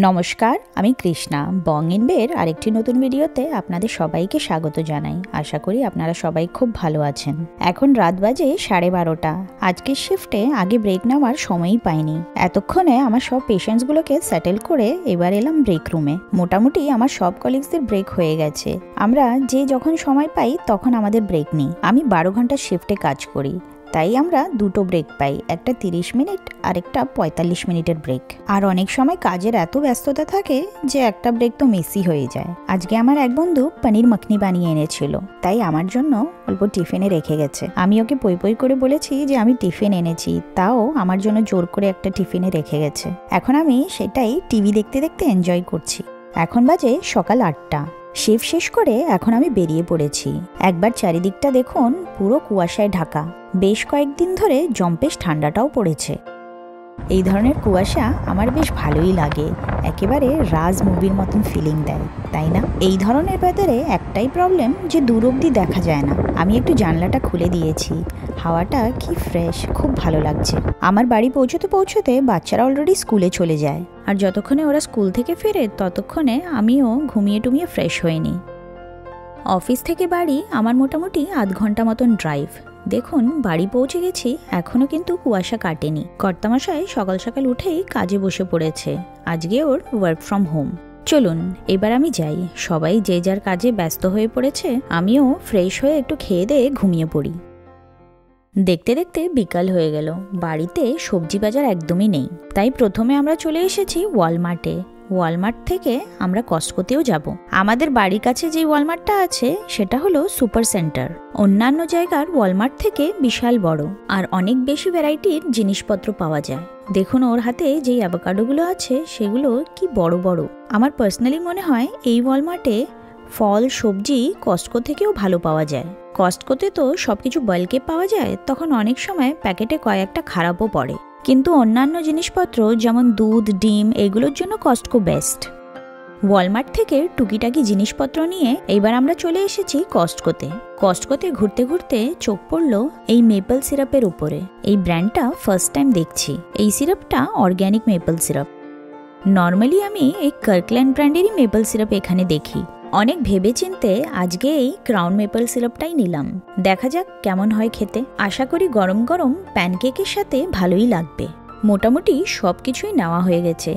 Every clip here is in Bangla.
নমস্কার, আমি কৃষ্ণা। বং ইন বের আরেকটি নতুন ভিডিওতে আপনাদের সবাইকে স্বাগত জানাই। আশা করি আপনারা সবাই খুব ভালো আছেন। এখন রাত বাজে 12:30। আজকের শিফটে আগে ব্রেক নেওয়ার সময়ই পাইনি। এতক্ষণে আমার সব পেশেন্টসগুলোকে সেটেল করে এবার এলাম ব্রেক রুমে। মোটামুটি আমার সব কলিগসদের ব্রেক হয়ে গেছে। আমরা যে যখন সময় পাই তখন আমাদের ব্রেক নিই। আমি 12 ঘন্টার শিফটে কাজ করি, তাই আমরা দুটো ব্রেক পাই, একটা 30 মিনিট আর একটা 45 মিনিটের ব্রেক। আর অনেক সময় কাজের এত ব্যস্ততা থাকে যে একটা ব্রেক তো মিসই হয়ে যায়। আজকে আমার এক বন্ধু পনির মাখনি বানিয়ে এনেছিল, তাই আমার জন্য অল্প টিফিনে রেখে গেছে। আমি ওকে পই পই করে বলেছি যে আমি টিফিন এনেছি, তাও আমার জন্য জোর করে একটা টিফিনে রেখে গেছে। এখন আমি সেটাই টিভি দেখতে দেখতে এনজয় করছি। এখন বাজে সকাল 8টা। শিফট শেষ করে এখন আমি বেরিয়ে পড়েছি। একবার চারিদিকটা দেখুন, পুরো কুয়াশায় ঢাকা। বেশ কয়েকদিন ধরে জম্পেশ ঠান্ডাটাও পড়েছে। এই ধরনের কুয়াশা আমার বেশ ভালোই লাগে, একেবারে রাজ মুভির মতন ফিলিং দেয়, তাই না? এই ধরনের ওয়েদারে একটাই প্রবলেম যে দূর অব্দি দেখা যায় না। আমি একটু জানলাটা খুলে দিয়েছি, হাওয়াটা কি ফ্রেশ, খুব ভালো লাগছে। আমার বাড়ি পৌঁছতে পৌঁছতে বাচ্চারা অলরেডি স্কুলে চলে যায়, আর যতক্ষণে ওরা স্কুল থেকে ফেরে ততক্ষণে আমিও ঘুমিয়ে টুমিয়ে ফ্রেশ হয়ে নিই। অফিস থেকে বাড়ি আমার মোটামুটি আধ ঘন্টা মতন ড্রাইভ। দেখুন, বাড়ি পৌঁছে গেছি, এখনো কিন্তু কুয়াশা কাটেনি। কর্তামশাই সকাল সকাল উঠেই কাজে বসে পড়েছে। আজকে ওর ওয়ার্ক ফ্রম হোম। চলুন এবার আমি যাই। সবাই যে যার কাজে ব্যস্ত হয়ে পড়েছে, আমিও ফ্রেশ হয়ে একটু খেয়ে দিয়ে ঘুমিয়ে পড়ি। দেখতে দেখতে বিকাল হয়ে গেল। বাড়িতে সবজি বাজার একদমই নেই, তাই প্রথমে আমরা চলে এসেছি ওয়ালমার্টে। ওয়ালমার্ট থেকে আমরা কস্টকোতেও যাব। আমাদের বাড়ির কাছে যে ওয়ালমার্টটা আছে সেটা হলো সুপার সেন্টার। অন্যান্য জায়গার ওয়ালমার্ট থেকে বিশাল বড়, আর অনেক বেশি ভ্যারাইটির জিনিসপত্র পাওয়া যায়। দেখুন ওর হাতে যে অ্যাভোকাডোগুলো আছে সেগুলো কি বড় বড়। আমার পার্সোনালি মনে হয় এই ওয়ালমার্টে ফল সবজি কস্টকো থেকেও ভালো পাওয়া যায়। কস্টকোতে তো সবকিছু বাল্কে পাওয়া যায়, তখন অনেক সময় প্যাকেটে কয়েকটা খারাপও পড়ে। কিন্তু অন্যান্য জিনিসপত্র যেমন দুধ, ডিম, এগুলোর জন্য কস্টকো বেস্ট। ওয়ালমার্ট থেকে টুকিটাকি জিনিসপত্র নিয়ে এবার আমরা চলে এসেছি কস্টকোতে। কস্টকোতে ঘুরতে ঘুরতে চোখ পড়ল এই মেপল সিরাপের উপরে। এই ব্র্যান্ডটা ফার্স্ট টাইম দেখছি। এই সিরাপটা অর্গ্যানিক মেপল সিরাপ। নর্মালি আমি এই কার্কল্যান্ড ব্র্যান্ডেরই মেপল সিরাপ এখানে দেখি। অনেক ভেবে চিনতে আজকে এই ক্রাউন মেপল সিরাপটাই নিলাম। দেখা যাক কেমন হয় খেতে। আশা করি গরম গরম প্যানকেকের সাথে ভালোই লাগবে। মোটামুটি সবকিছুই নেওয়া হয়ে গেছে।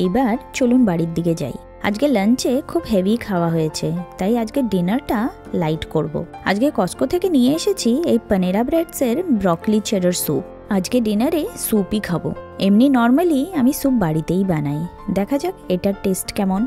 এবার চলুন বাড়ির দিকে যাই। আজকে লাঞ্চে খুব হেভি খাওয়া হয়েছে, তাই আজকে ডিনারটা লাইট করব। আজকে কস্টকো থেকে নিয়ে এসেছি এই পানেরা ব্রেডসের ব্রকলি চেডার স্যুপ। আজকে ডিনারে স্যুপই খাবো। এমনি নর্মালি আমি স্যুপ বাড়িতেই বানাই। দেখা যাক এটার টেস্ট কেমন।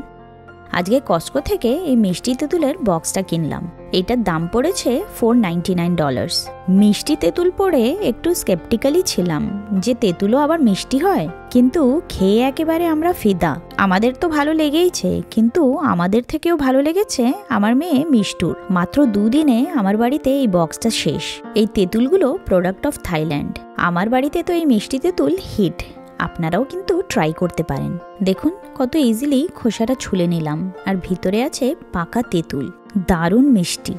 আজকে কস্টকো থেকে এই মিষ্টি তেঁতুলের বক্সটা কিনলাম। এটার দাম পড়েছে $499। মিষ্টি তেঁতুল পড়ে একটু স্কেপটিক্যালি ছিলাম যে তেঁতুলও আবার মিষ্টি হয়, কিন্তু খেয়ে একেবারে আমরা ফিদা। আমাদের তো ভালো লেগেইছে, কিন্তু আমাদের থেকেও ভালো লেগেছে আমার মেয়ে মিষ্টুর। মাত্র 2 দিনে আমার বাড়িতে এই বক্সটা শেষ। এই তেঁতুলগুলো প্রোডাক্ট অফ থাইল্যান্ড। আমার বাড়িতে তো এই মিষ্টি তেঁতুল হিট। আপনারাও কিন্তু ট্রাই করতে পারেন। দেখুন কত ইজিলি খোসাটা ছুলে নিলাম, আর ভিতরে আছে পাকা তেঁতুল, দারুণ মিষ্টি।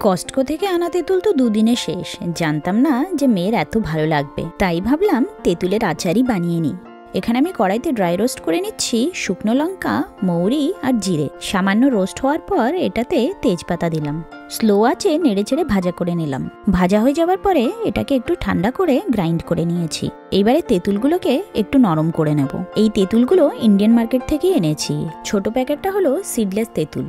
কস্টকো থেকে আনা তেঁতুল তো 2 দিনে শেষ। জানতাম না যে মেয়ের এত ভালো লাগবে, তাই ভাবলাম তেঁতুলের আচারই বানিয়ে নিই। এখানে আমি কড়াইতে ড্রাই রোস্ট করে নিচ্ছি শুকনো লঙ্কা, মৌরি আর জিরে। সামান্য রোস্ট হওয়ার পর এটাতে তেজপাতা দিলাম। স্লো আঁচে নেড়ে চেড়ে ভাজা করে নিলাম। ভাজা হয়ে যাওয়ার পরে এটাকে একটু ঠান্ডা করে গ্রাইন্ড করে নিয়েছি। এইবারে তেঁতুলগুলোকে একটু নরম করে নেব। এই তেঁতুলগুলো ইন্ডিয়ান মার্কেট থেকে এনেছি। ছোট প্যাকেটটা হলো সিডলেস তেঁতুল,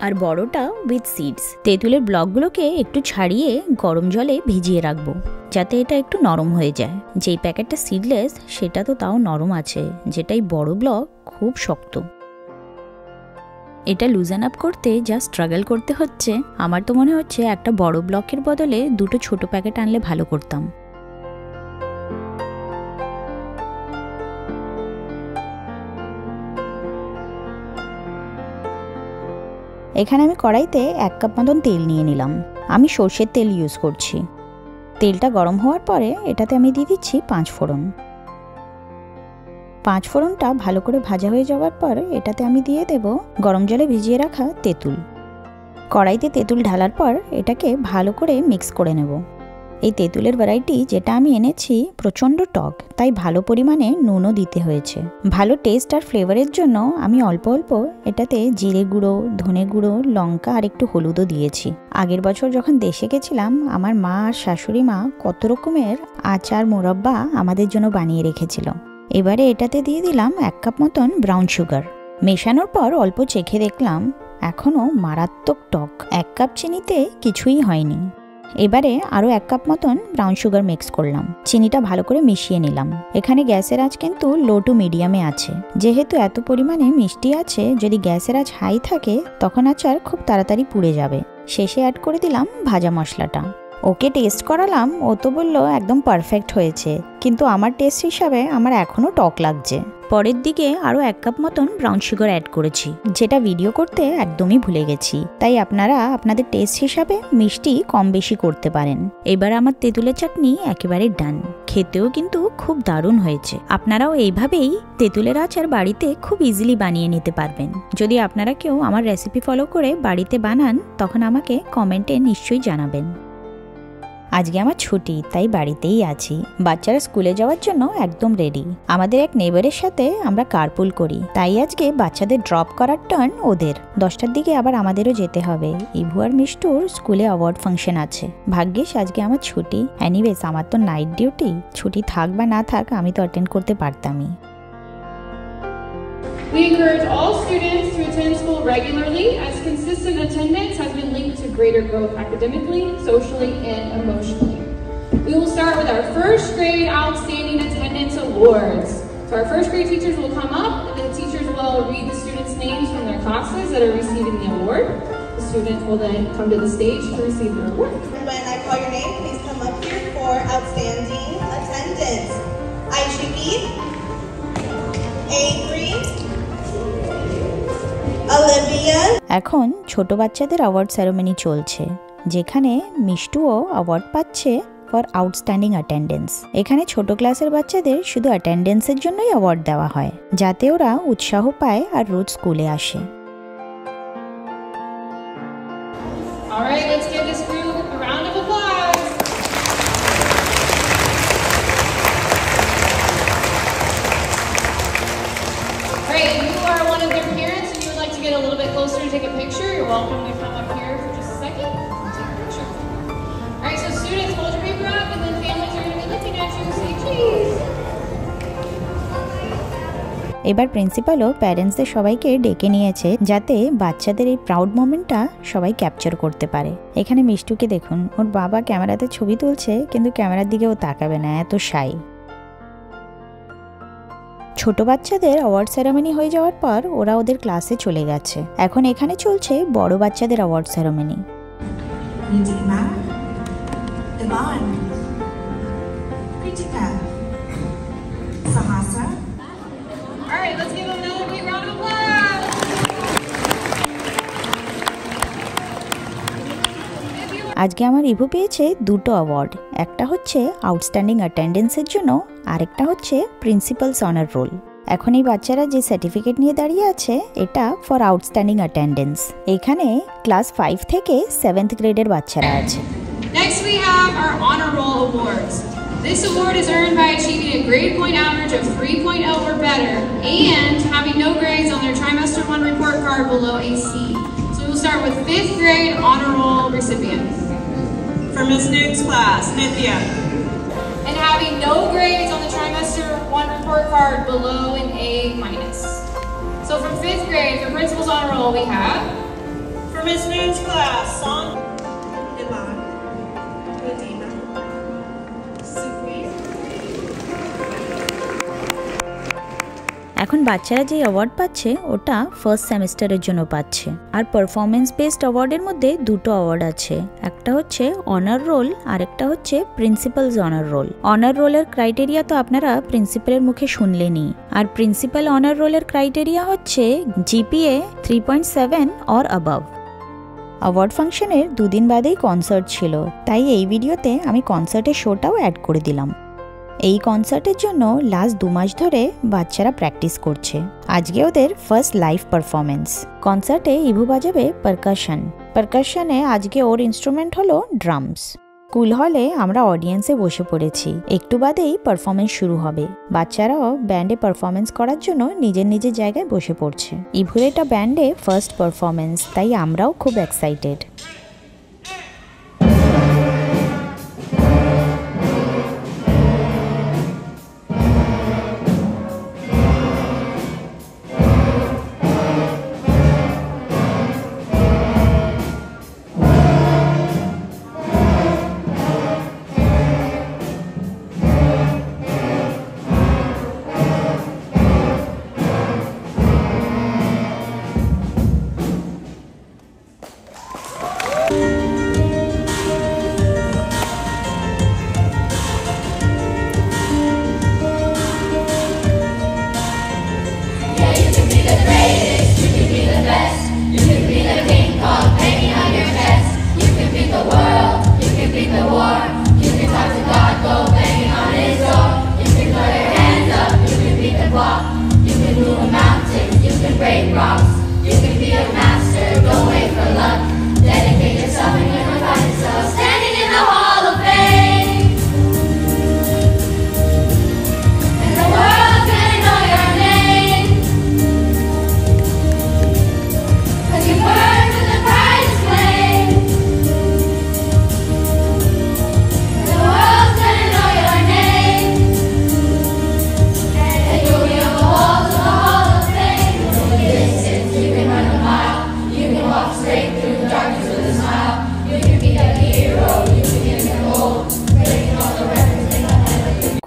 আর বড়টা উইথ সিডস। তেঁতুলের ব্লকগুলোকে একটু ছাড়িয়ে গরম জলে ভিজিয়ে রাখবো, যাতে এটা একটু নরম হয়ে যায়। যেই প্যাকেটটা সিডলেস সেটা তো তাও নরম আছে, যেটাই বড় ব্লক খুব শক্ত। এটা লুজেন আপ করতে যা স্ট্রাগল করতে হচ্ছে, আমার তো মনে হচ্ছে একটা বড় ব্লকের বদলে 2টো ছোট প্যাকেট আনলে ভালো করতাম। এখানে আমি কড়াইতে 1 কাপ মতন তেল নিয়ে নিলাম। আমি সর্ষের তেল ইউজ করছি। তেলটা গরম হওয়ার পরে এটাতে আমি দিয়ে দিচ্ছি 5 ফোড়ন। 5 ফোড়নটা ভালো করে ভাজা হয়ে যাওয়ার পর এটাতে আমি দিয়ে দেব গরম জলে ভিজিয়ে রাখা তেঁতুল। কড়াইতে তেঁতুল ঢালার পর এটাকে ভালো করে মিক্স করে নেব। এই তেঁতুলের ভ্যারাইটি যেটা আমি এনেছি প্রচণ্ড টক, তাই ভালো পরিমাণে নুনও দিতে হয়েছে। ভালো টেস্ট আর ফ্লেভারের জন্য আমি অল্প অল্প এটাতে জিরে গুঁড়ো, ধনে গুঁড়ো, লঙ্কা আর একটু হলুদও দিয়েছি। আগের বছর যখন দেশে গেছিলাম আমার মা আর শাশুড়ি মা কত রকমের আচার মোরব্বা আমাদের জন্য বানিয়ে রেখেছিল। এবারে এটাতে দিয়ে দিলাম 1 কাপ মতন ব্রাউন সুগার। মেশানোর পর অল্প চেখে দেখলাম এখনও মারাত্মক টক, 1 কাপ চিনিতে কিছুই হয়নি। এবারে আরও 1 কাপ মতন ব্রাউন সুগার মিক্স করলাম, চিনিটা ভালো করে মিশিয়ে নিলাম। এখানে গ্যাসের আঁচ কিন্তু লো টু মিডিয়ামে আছে, যেহেতু এত পরিমাণে মিষ্টি আছে, যদি গ্যাসের আঁচ হাই থাকে তখন আচার খুব তাড়াতাড়ি পুড়ে যাবে। শেষে অ্যাড করে দিলাম ভাজা মশলাটা। ওকে টেস্ট করালাম, ও তো বললো একদম পারফেক্ট হয়েছে, কিন্তু আমার টেস্ট হিসাবে আমার এখনও টক লাগছে। পরের দিকে আরও 1 কাপ মতন ব্রাউন সুগার অ্যাড করেছি, যেটা ভিডিও করতে একদমই ভুলে গেছি, তাই আপনারা আপনাদের টেস্ট হিসাবে মিষ্টি কম বেশি করতে পারেন। এবার আমার তেঁতুলের চাটনি একেবারে ডান, খেতেও কিন্তু খুব দারুণ হয়েছে। আপনারাও এইভাবেই তেঁতুলের আচার বাড়িতে খুব ইজিলি বানিয়ে নিতে পারবেন। যদি আপনারা কেউ আমার রেসিপি ফলো করে বাড়িতে বানান তখন আমাকে কমেন্টে নিশ্চয়ই জানাবেন। আজকে আমার ছুটি, তাই বাড়িতেই আছি। বাচ্চারা স্কুলে যাওয়ার জন্য একদম রেডি। আমাদের এক নেবারের সাথে আমরা কারপুল করি, তাই আজকে বাচ্চাদের ড্রপ করার টার্ন ওদের। 10টার দিকে আবার আমাদেরও যেতে হবে। ইভু আর মিষ্টুর স্কুলে অ্যাওয়ার্ড ফাংশন আছে। ভাগ্যিস আজকে আমার ছুটি। এনিওয়েজ আমার তো নাইট ডিউটি, ছুটি থাক বা না থাক আমি তো অ্যাটেন্ড করতে পারতামই। We encourage all students to attend school regularly, as consistent attendance has been linked to greater growth academically, socially, and emotionally. We will start with our first grade Outstanding Attendance Awards. So our first grade teachers will come up, and the teachers will read the students' names from their classes that are receiving the award. The students will then come to the stage to receive their award. When I call your name, please come up here for Outstanding Attendance. Aisha B, A3, এখন ছোট বাচ্চাদের অ্যাওয়ার্ড সেরেমনি চলছে, যেখানে মিষ্টুও অ্যাওয়ার্ড পাচ্ছে ফর আউটস্ট্যান্ডিং অ্যাটেন্ডেন্স। এখানে ছোট ক্লাসের বাচ্চাদের শুধু অ্যাটেন্ডেন্সের জন্যই অ্যাওয়ার্ড দেওয়া হয়, যাতে ওরা উৎসাহ পায় আর রোজ স্কুলে আসে। All right, let's give this group a round of applause. Great, if you are one of their parents and you would like to get a little bit closer to take a picture, you're welcome to come up here for just a second and take a picture. All right, so students, hold your paper up, and then families are going to be looking at you and say cheese. এবার প্রিন্সিপালও প্যারেন্টসদের সবাইকে ডেকে নিয়েছে, যাতে বাচ্চাদের এই প্রাউড মোমেন্টটা সবাই ক্যাপচার করতে পারে। এখানে মিষ্টুকে দেখুন, ওর বাবা ক্যামেরাতে ছবি তুলছে, কিন্তু ক্যামেরার দিকে ও তাকাবে না, এত শাই। ছোট বাচ্চাদের অ্যাওয়ার্ড সেরেমনি হয়ে যাওয়ার পর ওরা ওদের ক্লাসে চলে গেছে। এখন এখানে চলছে বড় বাচ্চাদের অ্যাওয়ার্ড সেরেমনি। আজকে আমার ইভু পেয়েছে 2টো অ্যাওয়ার্ড। একটা হচ্ছে আউটস্ট্যান্ডিং অ্যাটেন্ডেন্সের জন্য, আরেকটা হচ্ছে প্রিন্সিপালস অনার রোল। এখন এই বাচ্চারা যে সার্টিফিকেট নিয়ে দাঁড়িয়ে আছে, এটা ফর আউটস্ট্যান্ডিং অ্যাটেন্ডেন্স। এখানে ক্লাস 5 থেকে 7th গ্রেডের বাচ্চারা আছে। Next we have our honor roll awards. This award is earned by achieving a grade point average of 3.0 or better and having no grades on their trimester 1 report card below a C. So we will start with 5th grade honor roll recipients. For Ms. Noon's class, Nithya. And having no grades on the trimester 1 report card below an A minus. So from 5th grade, for principal's honor roll, we have For Ms. Noon's class, Song, Iman, Medina, Sukhveer. এখন বাচ্চারা যে অ্যাওয়ার্ড পাচ্ছে ওটা ফার্স্ট সেমিস্টারের জন্য পাচ্ছে। আর পারফরমেন্স বেসড অ্যাওয়ার্ডের মধ্যে 2টো অ্যাওয়ার্ড আছে, একটা হচ্ছে অনার রোল আর একটা হচ্ছে প্রিন্সিপালস অনার রোল। অনার রোলের ক্রাইটেরিয়া তো আপনারা প্রিন্সিপালের মুখে শুনলেনই, আর প্রিন্সিপাল অনার রোলের ক্রাইটেরিয়া হচ্ছে জিপিএ 3.7 অর অ্যাবাভ। অ্যাওয়ার্ড ফাংশনের 2 দিন বাদেই কনসার্ট ছিল, তাই এই ভিডিওতে আমি কনসার্টের শোটাও অ্যাড করে দিলাম। এই কনসার্টের জন্য লাস্ট 2 মাস ধরে বাচ্চারা প্র্যাকটিস করছে। আজকে ওদের ফার্স্ট লাইভ পারফরমেন্স। কনসার্টে ইভু বাজাবে পারকাশন। পারকাশনে আজকে ওর ইনস্ট্রুমেন্ট হলো ড্রামস। স্কুল হলে আমরা অডিয়েন্সে বসে পড়েছি। একটু বাদেই পারফরমেন্স শুরু হবে। বাচ্চারাও ব্যান্ডে পারফরমেন্স করার জন্য নিজের নিজের জায়গায় বসে পড়ছে। ইভুর এটা ব্যান্ডে ফার্স্ট পারফরমেন্স, তাই আমরাও খুব এক্সাইটেড।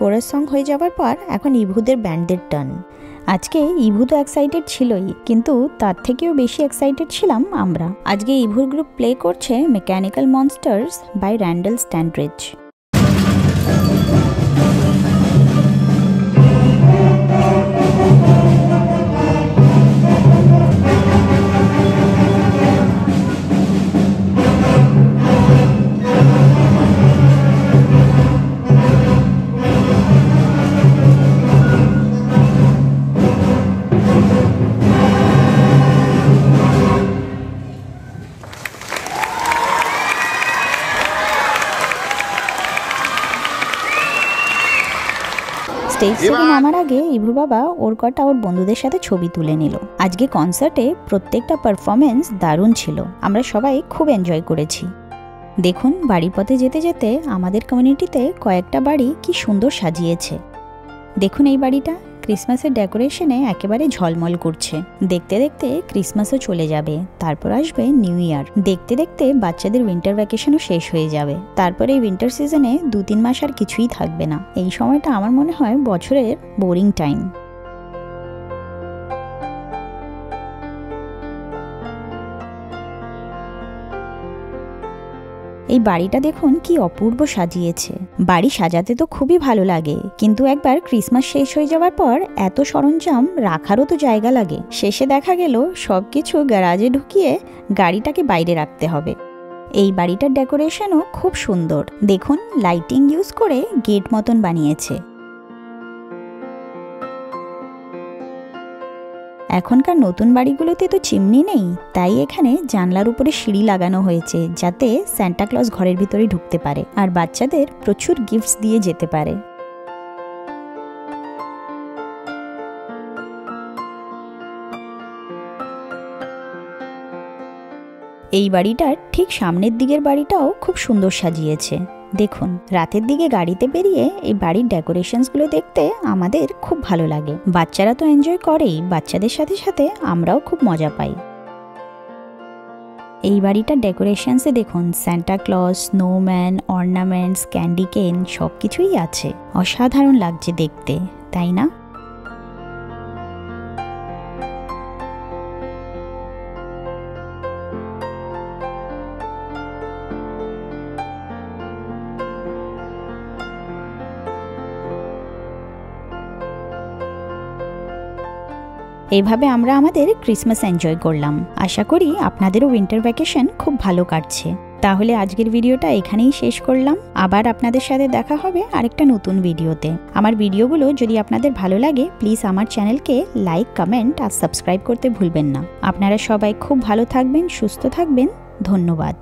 কোরাস সং হয়ে যাবার পর এখন ইভুদের ব্যান্ডের টার্ন। আজকে ইভু তো এক্সাইটেড ছিলই, কিন্তু তার থেকেও বেশি এক্সাইটেড ছিলাম আমরা। আজকে ইভুর গ্রুপ প্লে করছে mechanical monsters by Randall Standrich. Stage থেকে নামার আগে ইভুর বাবা ওর কটা ওর বন্ধুদের সাথে ছবি তুলে নিল। আজকে কনসার্টে প্রত্যেকটা পারফরমেন্স দারুণ ছিল, আমরা সবাই খুব এনজয় করেছি। দেখুন বাড়ির পথে যেতে যেতে আমাদের কমিউনিটিতে কয়েকটা বাড়ি কি সুন্দর সাজিয়েছে। দেখুন এই বাড়িটা ক্রিসমাসের ডেকোরেশনে একেবারে ঝলমল করছে। দেখতে দেখতে ক্রিসমাসও চলে যাবে, তারপর আসবে নিউ ইয়ার। দেখতে দেখতে বাচ্চাদের উইন্টার ভ্যাকেশনও শেষ হয়ে যাবে। তারপরে এই উইন্টার সিজনে 2-3 মাস আর কিছুই থাকবে না। এই সময়টা আমার মনে হয় বছরের বোরিং টাইম। এই বাড়িটা দেখুন কি অপূর্ব সাজিয়েছে। বাড়ি সাজাতে তো খুবই ভালো লাগে, কিন্তু একবার ক্রিসমাস শেষ হয়ে যাওয়ার পর এত সরঞ্জাম রাখারও তো জায়গা লাগে। শেষে দেখা গেল সবকিছু গ্যারাজে ঢুকিয়ে গাড়িটাকে বাইরে রাখতে হবে। এই বাড়িটার ডেকোরেশনও খুব সুন্দর। দেখুন লাইটিং ইউজ করে গেট মতন বানিয়েছে। এখনকার নতুন বাড়িগুলোতে তো চিমনি নেই, তাই এখানে জানলার উপরে সিঁড়ি লাগানো হয়েছে, যাতে সান্টা ক্লজ ঘরের ভিতরে ঢুকতে পারে আর বাচ্চাদের প্রচুর গিফটস দিয়ে যেতে পারে। এই বাড়িটার ঠিক সামনের দিকের বাড়িটাও খুব সুন্দর সাজিয়েছে। দেখুন রাতের দিকে গাড়িতে বেরিয়ে এই বাড়ির ডেকোরেশনসগুলো দেখতে আমাদের খুব ভালো লাগে। বাচ্চারা তো এনজয় করেই, বাচ্চাদের সাথে সাথে আমরাও খুব মজা পাই। এই বাড়িটার ডেকোরেশনসে দেখুন Santa Claus, snowman, ornaments, candy কেন সবকিছুই আছে। অসাধারণ লাগছে দেখতে, তাই না? এইভাবে আমরা আমাদের ক্রিসমাস এনজয় করলাম। আশা করি আপনাদেরও উইন্টার ভ্যাকেশন খুব ভালো কাটছে। তাহলে আজকের ভিডিওটা এখানেই শেষ করলাম। আবার আপনাদের সাথে দেখা হবে আরেকটা নতুন ভিডিওতে। আমার ভিডিওগুলো যদি আপনাদের ভালো লাগে প্লিজ আমার চ্যানেলকে লাইক, কমেন্ট আর সাবস্ক্রাইব করতে ভুলবেন না। আপনারা সবাই খুব ভালো থাকবেন, সুস্থ থাকবেন। ধন্যবাদ।